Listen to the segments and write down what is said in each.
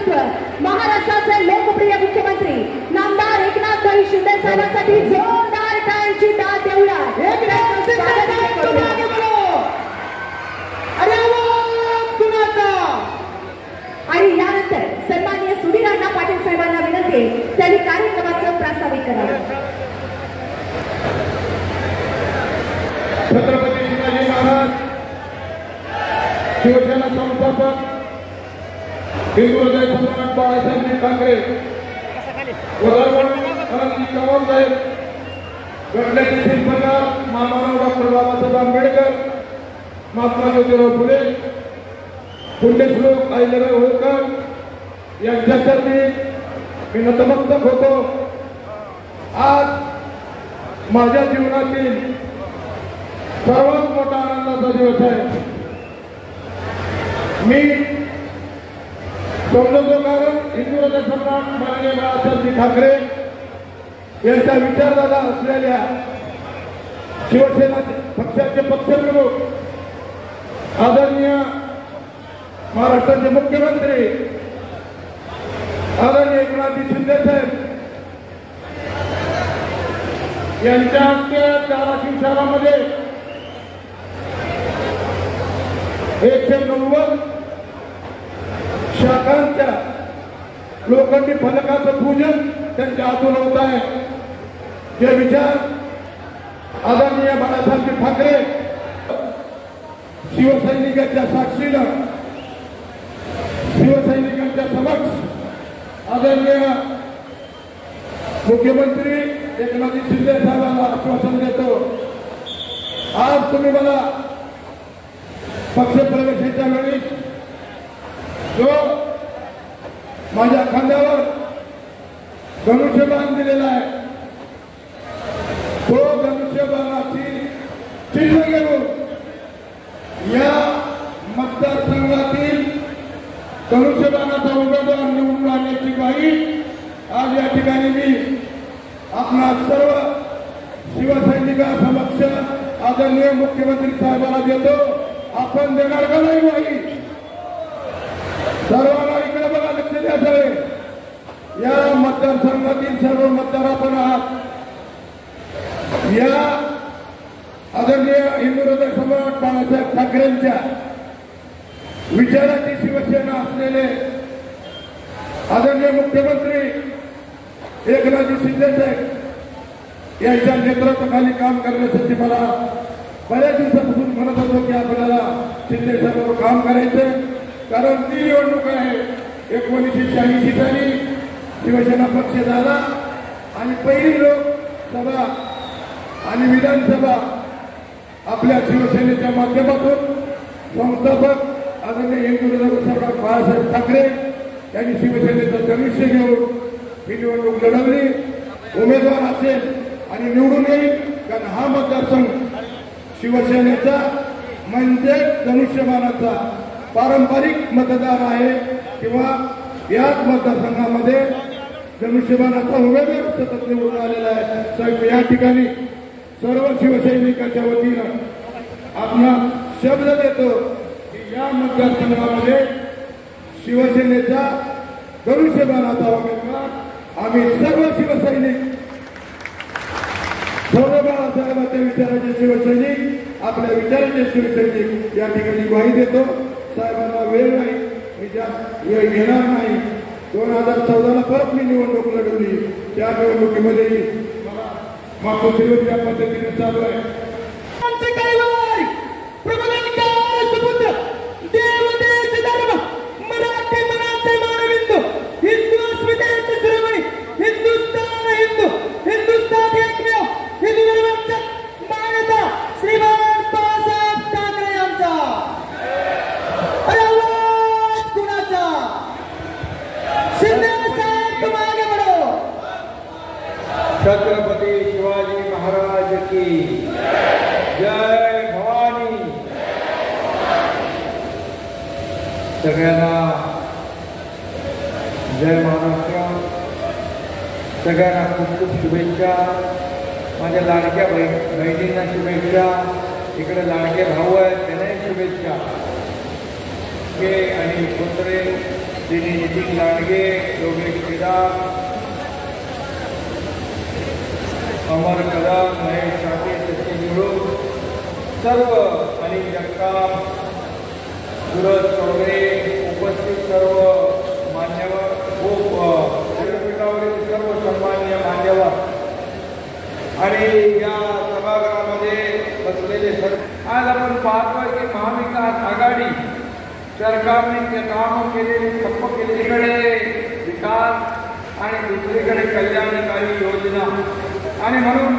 नेतृत्व महाराष्ट्राचे लोकप्रिय मुख्यमंत्री नामदार एकनाथ शिंदे साहेबांसाठी जोरदार टाळ्यांची दाद देऊया। आणि यानंतर सन्माननीय सुधीरांना पाटील साहेबांना विनंती त्यांनी कार्यक्रमाचं प्रास्ताविक करावं। छत्रपती शिवाजी महाराज शिवसेना संस्थापक हिंदू हृदय सम्राट बाळासाहेब ठाकरे चव्हाण साहेब घडल्याचे शिल्पकार महामानव डॉक्टर बाबासाहेब आंबेडकर महात्मा ज्योतिराव फुले पुण्यश्लोक अहिल्याबाई होळकर यांच्या चरणी मी नतमस्तक होतो। आज माझ्या जीवनातील सर्वात मोठा आनंदाचा दिवस आहे। मी समजतो कारण हिंदू हृदय सम्राट माननीय बाळासाहेब ठाकरे यांचा विचारधारा असलेल्या शिवसेना पक्षाचे पक्षप्रमुख आदरणीय महाराष्ट्राचे मुख्यमंत्री आदरणीय एकनाथ शिंदे साहेब यांच्या हस्ते धाराशिव शहरामध्ये 190 शाखांच्या लोखंडी फलकाचं पूजन त्यांच्या हातून होत आहे। जे विचार आदरणीय बाळासाहेब ठाकरे शिवसैनिकांच्या साक्षीनं शिवसैनिकांच्या समक्ष आदरणीय मुख्यमंत्री एकनाथ शिंदे साहेबांना आश्वासन देतो। आज तुम्ही मला पक्षप्रवेशाच्या वेळी जो माझ्या खांद्यावर धनुष्यबाण दिलेला आहे तो धनुष्यबाणाची चिन्ह घेऊन या मतदारसंघातील धनुष्यबाणाचा उमेदवार निवडून आणण्याची ग्वाही आज या ठिकाणी मी आपणा सर्व शिवसैनिकांसमक्ष आदरणीय मुख्यमंत्री साहेबांना देतो। आपण देणार का नाही ग्वाही? सर्वांना इकडे बघा, लक्ष द्यायचं। या मतदारसंघातील सर्व मतदार आपण आहात। या आदरणीय हिंदू हृदय सम्राट बाळासाहेब ठाकरेंच्या विचाराची शिवसेना असलेले आदरणीय मुख्यमंत्री एकनाथ शिंदे साहेब यांच्या नेतृत्वाखाली काम करण्यासाठी मला बऱ्याच दिवसापासून म्हणत होतो की आपल्याला शिंदे साहेबांवर काम करायचं, कारण ती निवडणूक आहे 1986 साली शिवसेना पक्ष झाला आणि पहिली लोकसभा आणि विधानसभा आपल्या शिवसेनेच्या माध्यमातून संस्थापक आदरणीय हिंदू हृदय सम्राट बाळासाहेब ठाकरे यांनी शिवसेनेचं धनुष्य घेऊन ही निवडणूक लढवली। उमेदवार असेल आणि निवडून येईल, कारण हा मतदारसंघ शिवसेनेचा म्हणजे धनुष्यबाणाचा पारंपरिक मतदार आहे किंवा याच मतदारसंघामध्ये धनुष्यबाणाचा उमेदवार सतत निवडून आलेला आहे। साहेब, या ठिकाणी सर्व शिवसैनिकांच्या वतीनं आपण शब्द देतो की या मतदारसंघामध्ये शिवसेनेचा धनुष्यबाणाचा उमेदवार आम्ही सर्व शिवसैनिक सर्व बाळासाहेबांच्या विचाराचे शिवसैनिक आपल्या विचाराचे शिवसैनिक या ठिकाणी ग्वाही देतो। साहेबांना वेळ नाही, मी जास्त वेळ घेणार नाही। 2014ला परत मी निवडणूक लढवली, त्या निवडणुकीमध्ये मातोश्रीच्या पद्धतीने चालू आहे। छत्रपती शिवाजी महाराज की जय भवानी। सगळ्यांना जय महाराष्ट्र। सगळ्यांना खूप खूप शुभेच्छा। माझ्या लाडक्या बहिणींना शुभेच्छा, इकडे लाडके भाऊ आहेत त्यांनाही शुभेच्छा। के आणि कोत्रे श्री नितीन लांडगे, योगेश केदार, अमर कदम, महेश साठे, सचिन गुरु, सर्व अनिल जगताप, सूरज चौधरी, उपस्थित सर्व मान्यवर, विद्यापीठावरील सर्व सन्मान्य मान्यवर आणि या सभागृहामध्ये बसलेले सर्व, आज आपण पाहतोय की महाविकास आघाडी सरकारने कामं केलेली, ठप्प केलेलीकडे विकास आणि दुसरीकडे कल्याणकारी योजना, आणि म्हणून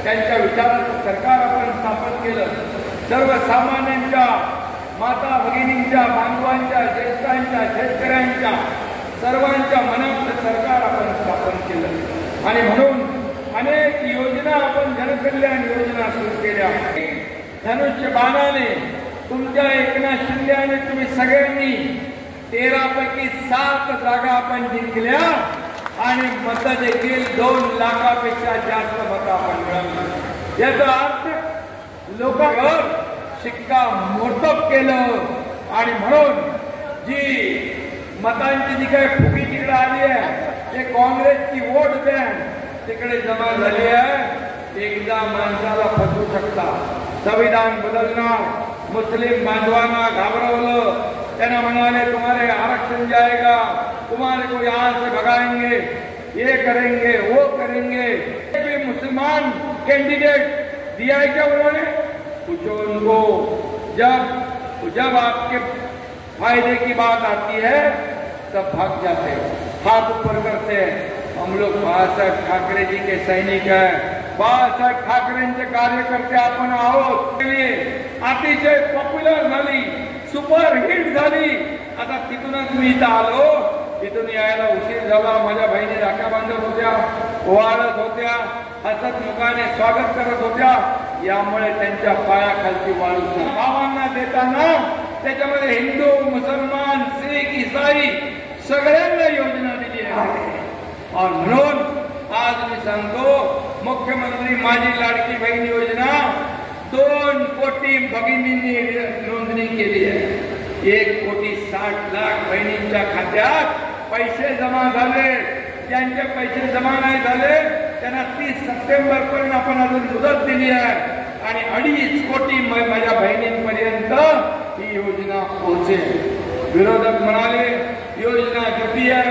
त्यांच्या विचाराचं सरकार आपण स्थापन केलं. सर्वसामान्यांच्या, माता भगिनींच्या, बांधवांच्या, ज्येष्ठांच्या, शेतकऱ्यांच्या, सर्वांच्या मनातलं सरकार आपण स्थापन केलं. आणि म्हणून अनेक योजना आपण जनकल्याण योजना सुरू केल्या. धनुष्य बाणाने तुमच्या एकनाथ शिंदे आणि तुम्ही सगळ्यांनी 13 पैकी 7 जागा आपण जिंकल्या आणि मत देखील 2 लाखापेक्षा जास्त मत आपण मिळवली. याचा अर्थ लोकांवर शिक्का मोर्तब केलं. आणि म्हणून जी मतांची जी काही फुगी तिकडे आली आहे, ते काँग्रेसची वोट बँक तिकडे जमा झाली आहे. एकदा माणसाला फसवू शकता. संविधान बदलणार, मुस्लिम बांधवांना घाबरवलं, त्यांना म्हणाले तुम्हारे आरक्षण जाएगा, तुम्हारे को यहाँ से भगाएंगे, ये करेंगे, वो करेंगे. मुसलमान कैंडिडेट दिया है क्या उन्होंने? पूछो उनको. जब आपके फायदे की बात आती है तब भाग जाते हैं, हाथ ऊपर करते हैं. हम लोग बाळासाहेब ठाकरे जी के सैनिक हैं. बाळासाहेब ठाकरेंचे कार्यकर्ते आपण आहोत. अतिशय पॉप्युलर झाली, सुपरहिट झाली. आता तिथूनच मी इथं आलो. इथून यायला उशीर झाला. माझ्या बहिणी राख्या बांधत होत्या, ओवाळत होत्या, हसत मुखाने स्वागत करत होत्या. यामुळे त्यांच्या पायाखालची वाळू गावांना देताना त्याच्यामध्ये हिंदू, मुसलमान, शीख, ईसाई सगळ्यांना योजना दिली आहे. आणि म्हणून आज मी सांगतो, मुख्यमंत्री माझी लाडकी बहीण योजना 2 कोटी भगिनींनी नोंदणी केली आहे. 1,60,00,000 बहिणींच्या खात्यात पैसे जमा झाले. ज्यांचे पैसे जमा नाही झाले त्यांना 30 सप्टेंबर पर्यंत आपण अजून मुदत दिली आहे. आणि 2.5 कोटी माझ्या बहिणींपर्यंत ही योजना पोहोचेल. विरोधक म्हणाले योजना झूठी है,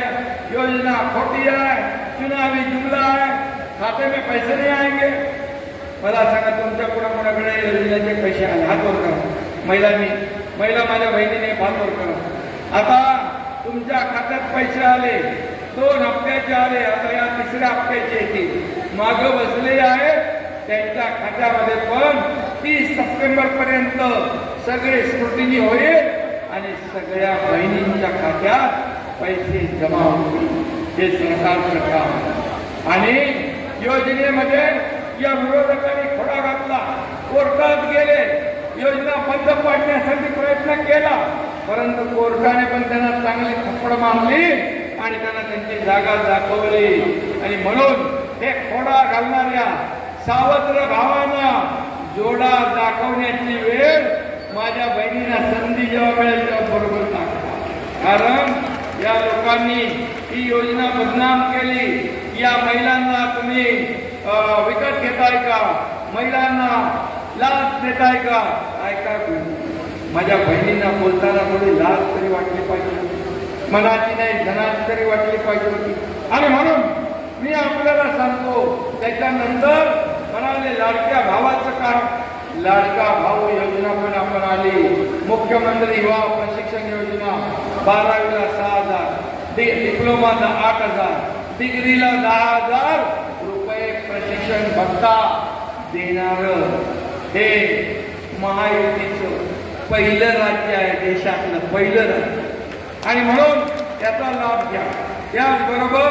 योजना खोटी है, चुनावी जुमला है, खाते में पैसे नहीं आएंगे. मला सांगा, तुमच्या कुणाकुणाकडे योजनेचे पैसे आले? हात वर करा. महिला माझ्या बहिणीने हात वर करा. आता तुमच्या खात्यात पैसे आले, 2 हप्त्याचे आले, आता या 3ऱ्या हप्त्याचे येतील. मागं बसले आहेत त्यांच्या खात्यामध्ये पण 30 सप्टेंबर पर्यंत सगळे स्क्रुटिनी होईल आणि सगळ्या बहिणींच्या खात्यात पैसे जमा होतील. हे सरकारचं काम. आणि योजनेमध्ये या विरोधकांनी खोडा घातला, कोर्टात गेले, योजना बंद पाडण्यासाठी प्रयत्न केला, परंतु कोर्टाने पण त्यांना चांगली थप्पड मारली आणि त्यांना त्यांची जागा दाखवली. आणि म्हणून हे खोडा घालणाऱ्या सावत्र भावांना जोडा दाखवण्याची वेळ माझ्या बहिणींना संधी जेव्हा मिळेल तेव्हा बरोबर दाखवा. कारण या लोकांनी ही योजना बदनाम केली. या महिलांना तुम्ही विकत घेताय का? महिलांना लाच देताय का? ऐका, माझ्या बहिणींना बोलताना थोडी लाच तरी वाटली पाहिजे, मनाची नाही धनाची तरी वाटली पाहिजे होती. आणि म्हणून मी आपल्याला सांगतो, त्याच्यानंतर म्हणाले लाडक्या भावाचं काम. लाडका भाऊ योजना पण आपण आली. मुख्यमंत्री युवा प्रशिक्षण योजना 12वीला 6,000, डिप्लोमाला 8,000, डिग्रीला 10,000 रुपये प्रशिक्षण भत्ता देणार. हे महायुतीचं पहिलं राज्य आहे, देशातलं पहिलं राज्य. आणि म्हणून त्याचा लाभ घ्या. याचबरोबर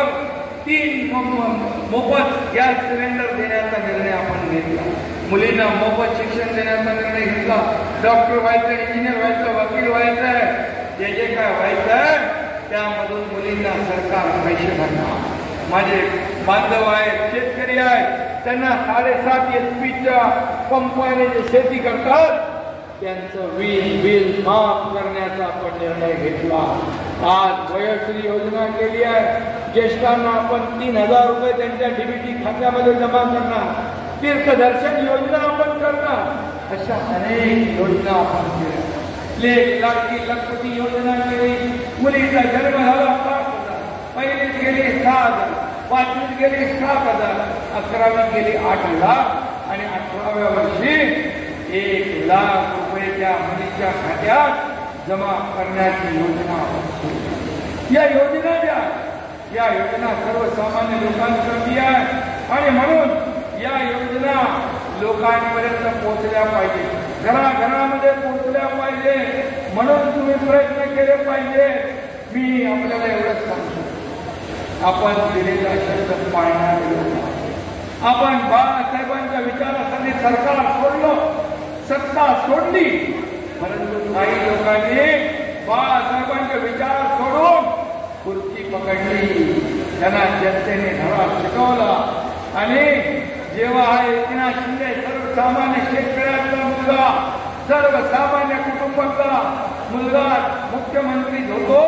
3 मोफत गॅस सिलेंडर देण्याचा निर्णय आपण घेतला. मुलींना मोफत शिक्षण देण्याचा निर्णय घेतला. डॉक्टर व्हायचं, इंजिनियर व्हायचं, वकील व्हायचं, जे काय व्हायचं त्यामधून मुलींना सरकार पैसे भरणार. माझे बांधव आहेत, शेतकरी आहेत, त्यांना 7.5 HP पंपाने जे शेती करतात त्यांचं वीज बिल माफ करण्याचा आपण निर्णय घेतला. आज वयोश्री योजना केली आहे. ज्येष्ठांना आपण 3000 रुपये त्यांच्या डीबीटी खात्यामध्ये जमा करणार. तीर्थदर्शन योजना आपण करणार. अशा अनेक योजना आपण केल्या. लेक लाडकी लखपती योजना केली. मुलीचा जन्म झाला 5,000, पहिलीत गेली 6,000, पाचवीत गेली 7,000, 11वीत गेली 8 लाख आणि 18व्या वर्षी 1 लाख रुपये त्या मुलीच्या खात्यात जमा करण्याची योजना. या योजना या योजना सर्वसामान्य लोकांसाठी आहे आणि म्हणून या योजना लोकांपर्यंत पोहोचल्या पाहिजे, घराघरामध्ये पोहोचल्या पाहिजे. म्हणून तुम्ही प्रयत्न केले पाहिजे. मी आपल्याला एवढंच सांगतो, आपण दिलेला शब्द पाळणारे लोक. आपण बाळासाहेबांच्या विचारासाठी सरकार सोडलं, सत्ता सोडली, परंतु काही लोकांनी बाळासाहेबांचे विचार सोडून खुर्ची पकडली. त्यांना जनतेने धडा शिकवला आणि जेव्हा हा एकनाथ शिंदे सर्वसामान्य शेतकऱ्याचा मुलगा, सर्वसामान्य कुटुंबाचा मुलगा मुख्यमंत्री होतो,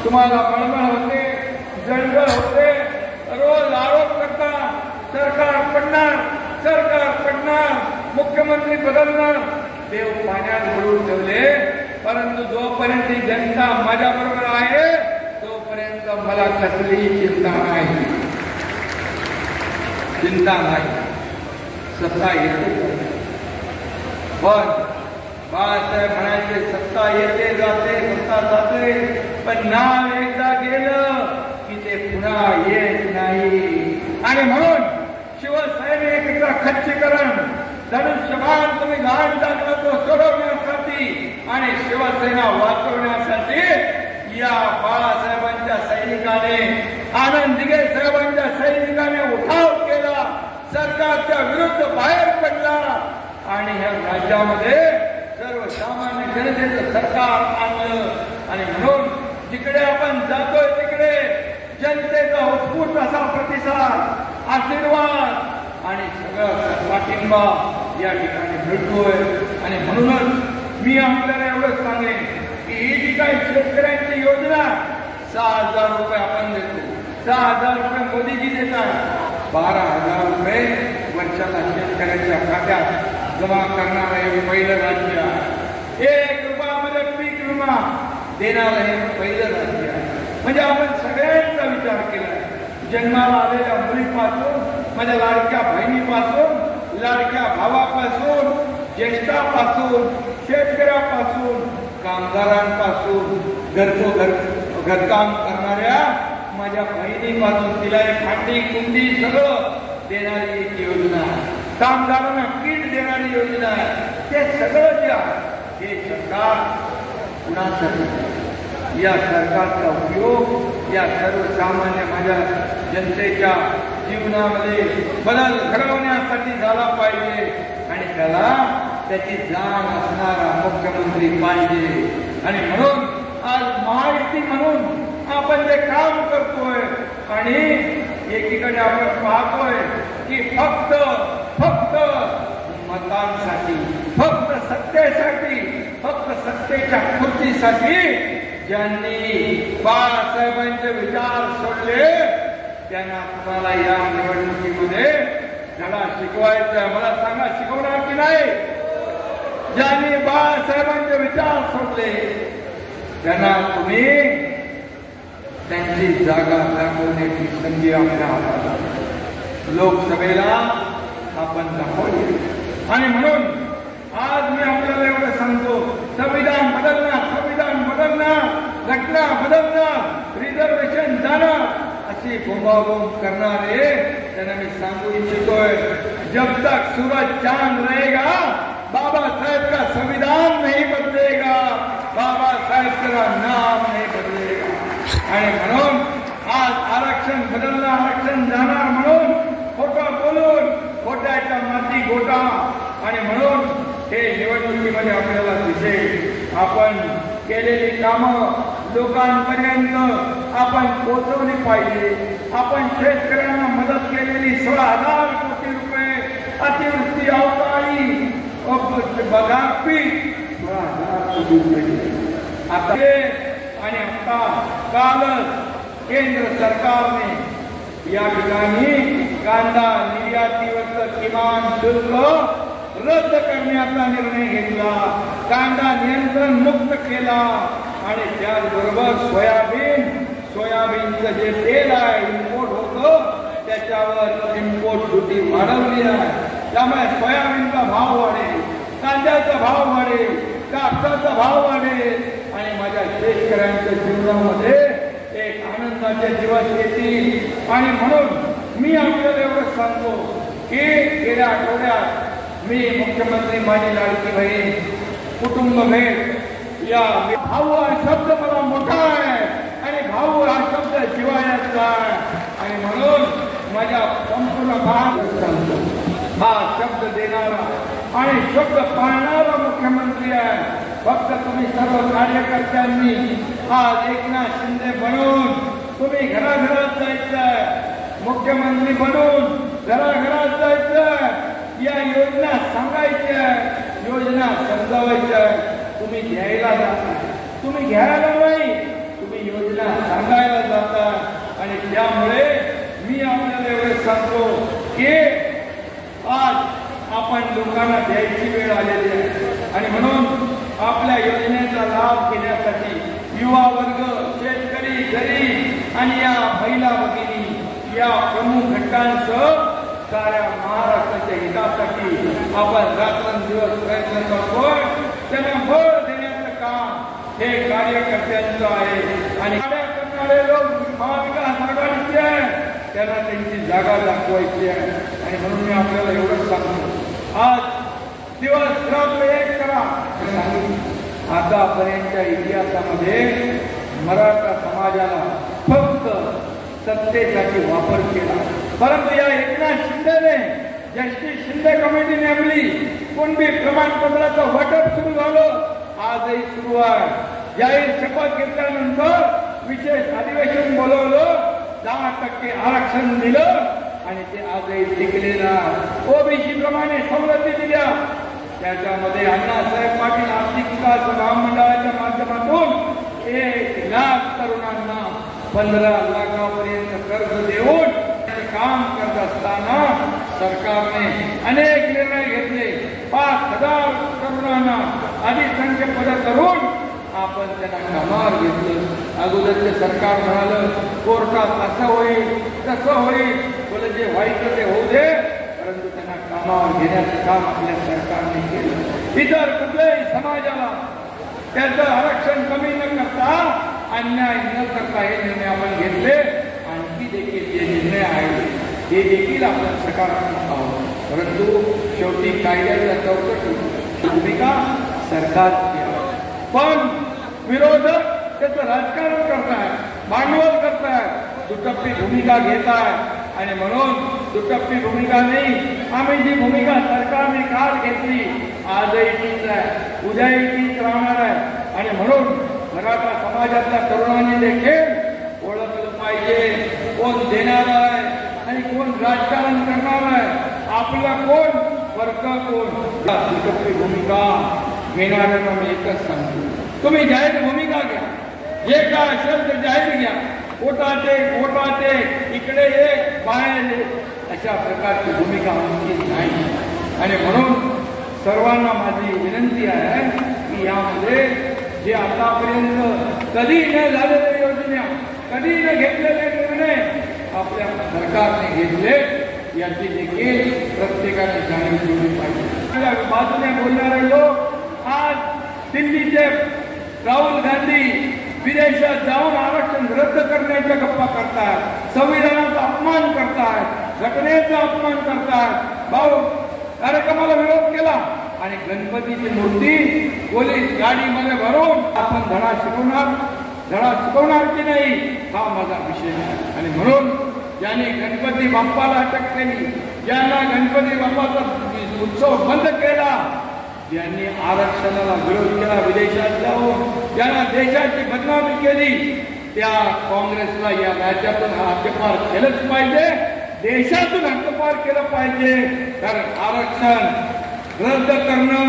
तुम्हाला मळमळ होते, जळजळ होते, रोज आरोप करता सरकार पडणार, सरकार पडणार, मुख्यमंत्री बदलणार. देव पाण्यात बुडवून ठेवले, परंतु जोपर्यंत जनता माझ्या बरोबर आहे तोपर्यंत मला कसलीही चिंता नाही. चिंता नाही. सत्ता येते पण बाळासाहेब म्हणायचे सत्ता येते जाते, सत्ता जाते, पण नाव एकदा गेलं की ते पुन्हा येत नाही. आणि म्हणून शिवसैनिकांचं खच्चीकरण, धनुष्यबाण तुम्ही घाण टाकला तो सोडवण्यासाठी आणि शिवसेना वाचवण्यासाठी या बाळासाहेबांच्या सैनिकाने, आनंद दिघे साहेबांच्या सैनिकाने उठाव केला, सरकारच्या विरुद्ध बाहेर पडला आणि ह्या राज्यामध्ये सर्वसामान्य जनतेचं सरकार आणलं. आणि म्हणून जिकडे आपण जातोय तिकडे जनतेचा उत्स्फूर्त असा प्रतिसाद, आशीर्वाद आणि सगळं पाठिंबा या ठिकाणी मिळतोय. आणि म्हणूनच मी आपल्याला एवढंच सांगेन की ही जी काही शेतकऱ्यांची योजना 6,000 रुपये आपण देतो, 6,000 रुपये मोदीजी देतात, 12,000 रुपये वर्षाला शेतकऱ्यांच्या खात्यात जमा करणार हे पहिलं राज्य आहे. 1 रुपयामध्ये पीक विमा देणार हे पहिलं राज्य आहे. म्हणजे आपण सगळ्यांचा विचार केला. जन्माला आलेल्या मुलीपासून, माझ्या लाडक्या बहिणीपासून, लाडक्या भावापासून, ज्येष्ठापासून, शेतकऱ्यापासून, कामगारांपासून, घरकाम करणाऱ्या माझ्या बहिणीपासून तिला एक भांडी कुंडी सगळं देणारी एक योजना, कामगारांना किट देणारी योजना आहे. ते सगळं जे आहे हे सरकार कुणासाठी? या सरकारचा उपयोग या सर्वसामान्य माझ्या जनतेच्या जीवनामध्ये बदल घडवण्यासाठी झाला पाहिजे आणि त्याला त्याची जाण असणारा मुख्यमंत्री पाहिजे. आणि म्हणून आज महायुती म्हणून आपण जे काम करतोय आणि एकीकडे आपण पाहतोय की फक्त मतांसाठी, फक्त सत्तेसाठी, फक्त सत्तेच्या खुर्चीसाठी ज्यांनी बाळासाहेबांचे विचार सोडले त्यांना तुम्हाला या निवडणुकीमध्ये धडा शिकवायचा. मला सांगा, शिकवणार की नाही? ज्यांनी बाळासाहेबांचे विचार सोडले त्यांना तुम्ही त्यांची जागा दाखवण्याची संधी आपल्या हातात आहे. लोकसभेला आपण दाखवली. आणि म्हणून आज मी आपल्याला एवढं सांगतो, संविधान बदलणार, संविधान बदलणार, घटना बदलणार, रिझर्वेशन जाणार अशी बोंबाबोंब करणारे त्यांना मी सांगू इच्छितोय, जब तक सूरज चांद रहेगा बाबा साहेब का संविधान नहीं बदलेगा, बाबा साहेब का नाम नहीं बदलेगा. आणि म्हणून आज आरक्षण बदलणं, आरक्षण जाणार म्हणून खोटं बोलून खोट्याच्या माती गोटा. आणि म्हणून हे निवडणुकीमध्ये आपल्याला दिसेल आपण केलेली कामं लोकांपर्यंत आपण पोहोचवली पाहिजे. आपण शेतकऱ्यांना मदत केलेली 16,000 कोटी रुपये, अतिवृष्टी, अवकाळी, बगारपीक 16,000 कोटी रुपये. आता आणि आता कालच केंद्र सरकारने या ठिकाणी कांदा निर्यातीवरचं किमान शुल्क रद्द करण्याचा निर्णय घेतला, कांदा नियंत्रण मुक्त केला आणि त्याचबरोबर सोयाबीनचं जे तेल आहे इम्पोर्ट होतं त्याच्यावर इम्पोर्ट ड्युटी वाढवली आहे. त्यामुळे सोयाबीनचा भाव वाढेल, कांद्याचा भाव वाढेल, कापसाचा भाव वाढेल आणि माझ्या शेतकऱ्यांच्या जीवनामध्ये एक आनंदाचे दिवस येतील. आणि म्हणून मी आपल्याला एवढं सांगतो की गेल्या आठवड्यात मी मुख्यमंत्री माझी लाडकी बहीण कुटुंब भेट या भाऊ हा शब्द मला मोठा आहे आणि भाऊ हा शब्द जिव्हाळ्याचा आहे आणि म्हणून माझ्या संपूर्ण महाराष्ट्र सांगतो हा शब्द देणारा आणि शब्द पाळणारा मुख्यमंत्री आहे. फक्त तुम्ही सर्व कार्यकर्त्यांनी आज एकनाथ शिंदे बनून तुम्ही घराघरात जायचंय, मुख्यमंत्री बनून घराघरात जायचंय, या योजना सांगायच्या, योजना समजावायच्या. तुम्ही घ्यायला जाता, तुम्ही घ्यायला नाही, तुम्ही योजना सांगायला जाता आणि त्यामुळे मी आपल्याला एवढं सांगतो की आज आपण लोकांना द्यायची वेळ आलेली आहे आणि म्हणून आपल्या योजनेचा लाभ घेण्यासाठी युवा वर्ग, शेतकरी, गरीब आणि या महिला भगिनी या प्रमुख घटकांसह साऱ्या महाराष्ट्राच्या हितासाठी आपण रात्रंदिवस प्रयत्न करतोय. त्यांना बळ देण्याचं काम हे कार्यकर्त्यांचं आहे आणि करणारे लोक महाविकास आघाडीचे आहे, त्यांना त्यांची जागा दाखवायची आहे आणि म्हणून मी आपल्याला एवढंच सांगतो आज दिवस रात्र एक करा. आतापर्यंतच्या इतिहासामध्ये मराठा समाजाला फक्त सत्तेसाठी वापर केला, परंतु या एकनाथ शिंदेने जस्टिस शिंदे कमिटी नेमली, कुणबी प्रमाणपत्राचं वाटप सुरू झालं, आजही सुरू आहे. जाहीर शपथ घेतल्यानंतर विशेष अधिवेशन बोलवलं, 10% आरक्षण दिलं आणि ते आजही टिकलेला. ओबीसी प्रमाणे सवलती दिल्या, त्याच्यामध्ये अण्णासाहेब पाटील आर्थिक विकास महामंडळाच्या माध्यमातून 1 लाख तरुणांना 15 लाखापर्यंत कर्ज देऊन काम करत असताना सरकारने अनेक निर्णय घेतले. 5,000 तरुणांना अधिसंख्य पद करून आपण त्यांना कामावर घेतलं. अगोदरचे सरकार म्हणालं कोर्टात असं होईल तसं होईल, बोले जे व्हायचं ते होऊ दे, परंतु त्यांना कामावर घेण्याचं काम आपल्या सरकारने केलं. इतर कुठल्याही समाजाला त्याचं आरक्षण कमी न करता, अन्याय न करता हे निर्णय आपण घेतले. आणखी देखील जे निर्णय आहेत ते देखील आपण सकारात्मक आहोत, परंतु शेवटी कायद्याच्या चौकटीत भूमिका सरकारची आहे. पण विरोधक त्याचं राजकारण करतायत, भांडवल करतायत, दुटप्पी भूमिका घेतायत आणि म्हणून दुटप्पी भूमिका नाही, आम्ही जी भूमिका सरकारने काल घेतली आजही तीच आहे, उद्याही तीच राहणार आहे. आणि म्हणून मराठा समाजातल्या तरुणांनी देखील ओळखलं पाहिजे कोण देणार आहे आणि कोण राजकारण करणार आहे, आपला कोण, वर्ग कोण. दुटप्पी भूमिका घेणाऱ्यांना मी एकच सांगतो, तुम्ही जाहीर भूमिका घ्या, जे काय असेल ते जाहीर घ्या, कोटाचे इकडे एक बाहेर एक, अशा प्रकारची भूमिका आमची नाही. आणि म्हणून सर्वांना माझी विनंती आहे की यामध्ये जे आतापर्यंत कधी न झालेल्या योजना, कधी न घेतलेले निर्णय आपल्या सरकारने घेतले, याची देखील प्रत्येकाने जाणीव ठेवली पाहिजे. बाजूने बोलणारे लोक आज दिल्लीचे राहुल गांधी विदेशात जाऊन आरक्षण रद्द करण्याच्या गप्पा करतात, संविधानाचा अपमान करतात, घटनेचा अपमान करतात. भाऊ कार्यक्रमाला विरोध केला आणि गणपतीची मूर्ती पोलीस गाडीमध्ये भरून आपण धडा शिकवणार की नाही हा माझा विषय आहे. आणि म्हणून ज्यांनी गणपती बाप्पाला अटक केली, ज्यांना गणपती बाप्पाचा उत्सव बंद केला, ज्यांनी आरक्षणाला विरोध केला विदेशात जाऊन, ज्यांना देशाची बदनामी केली, त्या काँग्रेसला या राज्यातून हद्दपार केलंच पाहिजे, देशातून हद्दपार केलं पाहिजे. कारण आरक्षण रद्द करणं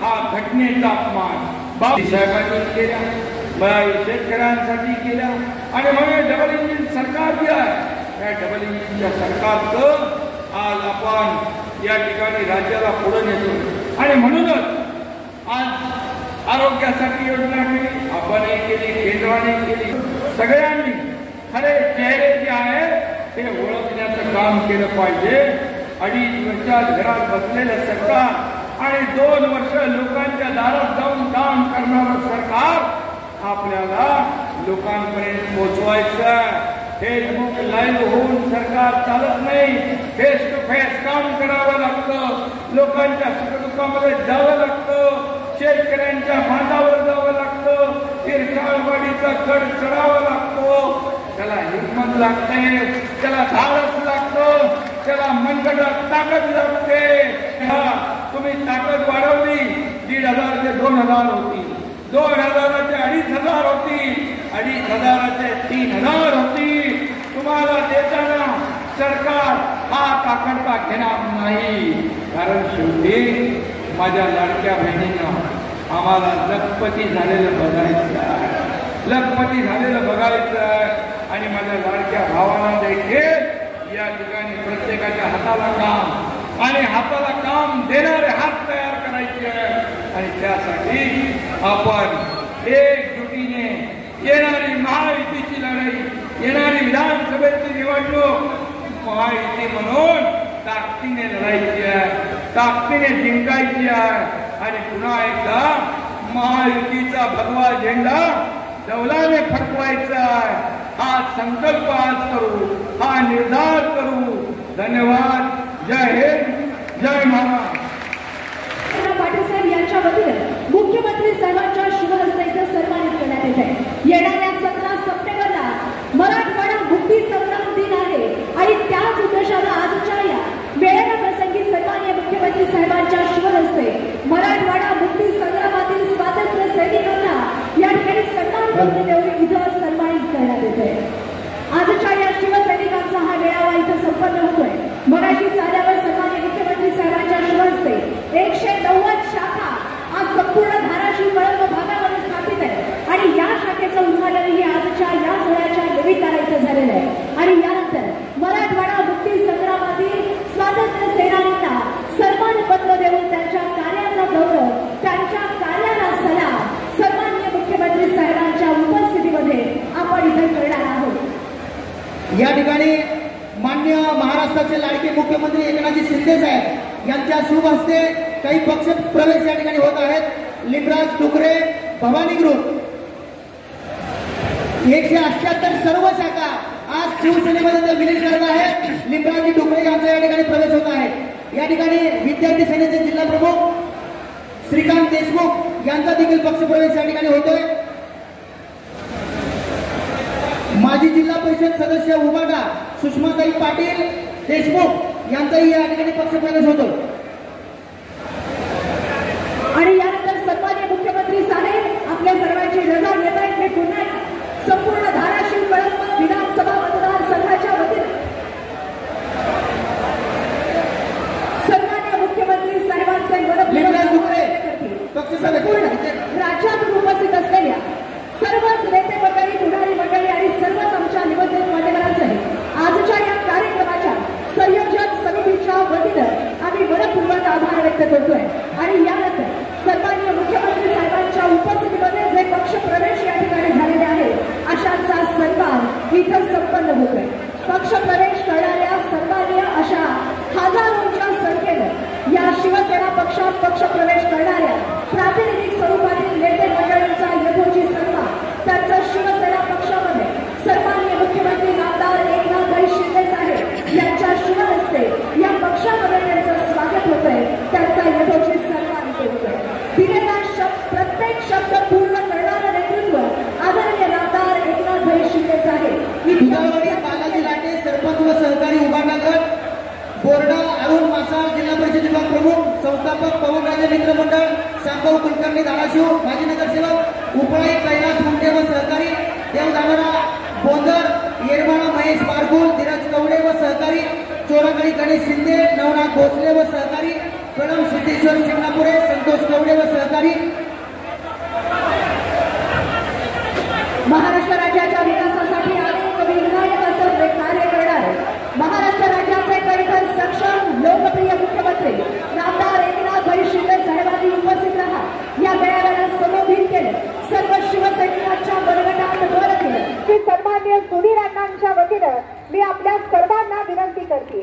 हा घटनेचा अपमान बाबासाहेबांनी केला. शेतकऱ्यांसाठी केल्या आणि म्हणून डबल इंजिन सरकार जे आहे त्या डबल इंजिनच्या सरकारचं आज आपण या ठिकाणी राज्याला पुढे नेतो आणि म्हणूनच आज आरोग्यासाठी योजना केली, आपणही केली, केंद्राने केली, सगळ्यांनी खरे चेहरे जे आहेत ते ओळखण्याचं काम केलं पाहिजे. 2.5 वर्षात घरात बसलेलं सरकार आणि 2 वर्ष लोकांच्या दारात जाऊन काम करणारं सरकार आपल्याला लोकांपर्यंत पोहोचवायचं. फेसबुक लाईव्ह होऊन सरकार चालत नाही, फेस टू फेस काम करावं लागतं, लोकांच्या सुखदुःखामध्ये जावं लागतं, शेतकऱ्यांच्या बांधावर जावं लागतं, तिरकाळवाडीचा गड चढावा लागतो. त्याला हिंमत लागते, त्याला धाडस लागतं, त्याला मनगटात ताकद लागते. तुम्ही ताकद वाढवली, 1,500 ते 2,000 होती, 2,000 ते 2,500 होती, 2,500 ते 3,000 होती. तुम्हाला देताना सरकार हा काकडता घेणार नाही, कारण शेवटी माझ्या लाडक्या बहिणींना आम्हाला लखपती झालेलं बघायचं आहे, लखपती झालेलं बघायचं आहे. आणि माझ्या लाडक्या भावांना देखील या ठिकाणी प्रत्येकाच्या हाताला काम आणि हाताला काम देणारे हात तयार करायचे आहे. आणि त्यासाठी आपण एकजुटीने येणारी महायुतीची लढाई, येणारी विधानसभेची निवडणूक महायुती म्हणून ताकदीने लढायची आहे, ताकदीने जिंकायची आहे. आणि पुन्हा एकदा महायुतीचा भगवा झेंडा डौलाने फडकवायचा आहे. हा संकल्प आज करू, हा निर्धार करू. धन्यवाद. जय हिंद, जय महाराष्ट्र. पाटील साहेब यांच्या वतीने मुख्यमंत्री साहेबांच्या शुभ हस्ते इथे सन्मानित करण्यात येत आहे. येणाऱ्या 17 सप्टेंबरला मराठवाडा मुक्ती संग्राम दिन आहे आणि त्याच उद्देशाने आजच्या या मेळाव्याप्रसंगी सन्माननीय मुख्यमंत्री साहेबांच्या शुभ हस्ते मराठवाडा मुक्ती संग्रामातील स्वातंत्र्य सैनिकांना या ठिकाणी सन्मानपत्र देऊन इथं सन्मानित करण्यात येत आहे. आजच्या या शिवसैनिकांचा हा मेळावा इथं संपन्न होतोय. मगाशी चाल्यावर सन्माननीय मुख्यमंत्री साहेबांच्या शुभ हस्ते 190 शाखा आज संपूर्ण धाराशिव कळंब भागामध्ये स्थापित आहे आणि या शाखेचं उद्घाटनही आजच्या या सोहळ्याच्या निमित्ताने इथं झालेलं आहे. आणि यानंतर मराठवाडा मुक्ती संग्रामातील स्वातंत्र्य सेनानींना सन्मानपत्र देऊन त्यांच्या कार्याचा गौरव, त्यांच्या कार्याला सलाम सन्माननीय मुख्यमंत्री साहेबांच्या उपस्थितीमध्ये आपण इथे करणार आहोत. या ठिकाणी मान्य महाराष्ट्राचे लाडके मुख्यमंत्री एकनाथजी शिंदे साहेब यांच्या शुभ हस्ते काही पक्ष प्रवेश या ठिकाणी होत आहेत. लिमराज डुकरे भवानी ग्रुप 178 सर्व शाखा आज शिवसेनेमध्ये विलीन करत आहेत. लिमराजी डुकरे यांचा या ठिकाणी प्रवेश होत आहे. या ठिकाणी विद्यार्थी सेनेचे जिल्हा प्रमुख श्रीकांत देशमुख यांचा देखील पक्ष प्रवेश या ठिकाणी होतोय. माजी जिल्हा परिषद सदस्य उबाटा सुषमाताई पाटील देशमुख यांचाही या ठिकाणी पक्ष प्रवेश होतो. आणि यानंतर सन्माननीय मुख्यमंत्री साहेब आपल्या सर्वांची रजा घेत आहेत. मी पुन्हा संपूर्ण धाराशिव कळंब विधानसभा मतदारसंघाच्या वतीने सन्माननीय मुख्यमंत्री साहेबांचे राज्यात उपस्थित असलेल्या सर्वच नेते मंडळी, पुढारी मंडळी आणि सर्वच आमच्या निवडणूक मान्यवरांचे आजच्या या कार्यक्रमाच्या संयोजक समितीच्या वतीनं आम्ही मनपूर्वक आभार व्यक्त करतोय. आणि यानंतर सन्माननीय मुख्यमंत्री साहेबांच्या उपस्थितीमध्ये जे पक्ष प्रवेश या ठिकाणी झालेले आहे अशांचा सन्मान इथं संपन्न होतोय. पक्ष प्रवेश करणाऱ्या सन्माननीय अशा हजारोंच्या संख्येनं या शिवसेना पक्षात पक्ष प्रवेश करणाऱ्या प्रातिनिधिक स्वरूपातील नेते मंडळींचा यथोचित सन्मान त्यांचा शिवसेना पक्षामध्ये सन्माननीय मुख्यमंत्री नामदार एकनाथभाई शिंदे साहेब यांच्या शुभ हस्ते या पक्षामध्ये त्यांचं स्वागत होतंय, त्यांचा यथोचित सन्मान होतोय. दिलेला प्रत्येक शब्द पूर्ण करणारं नेतृत्व आदरणीय नामदार एकनाथभाई शिंदे साहेब. बालाजी लाटे सरपंच व सहकारी उभारणी गट बोर्डा अरुण मासाळ जिल्हा परिषद विभाग प्रमुख संस्थापक पवनराजे मित्र मंडळ शांभाऊ कुलकर्णी धाराशिव माजी नगरसेवक उपळी कैलास मुंडे व सहकारी देवदानरा बोंदर येरमाळा महेश बारकुल धीरज कवडे व सहकारी चोरागडी गणेश शिंदे नवनाथ भोसले व सहकारी कळम सिद्धेश्वर शिंगणापुरे संतोष कवडे व सहकारी महाराष्ट्र राज्याच्या विकासासाठी अनेक विधायक असं कार्य करणारे महाराष्ट्र राज्याचे खरेतर सक्षम लोकप्रिय मुख्यमंत्री नामदार एकनाथभाई शिंदे साहेबांनी उपस्थित राहा या मेळाव्याला संबोधित केलं. सर्व शिवसैनिकांच्या मनगटात वर केलं की सन्माननीय सुधीर अण्णांच्या वतीनं मी आपल्या सर्वांना विनंती करते.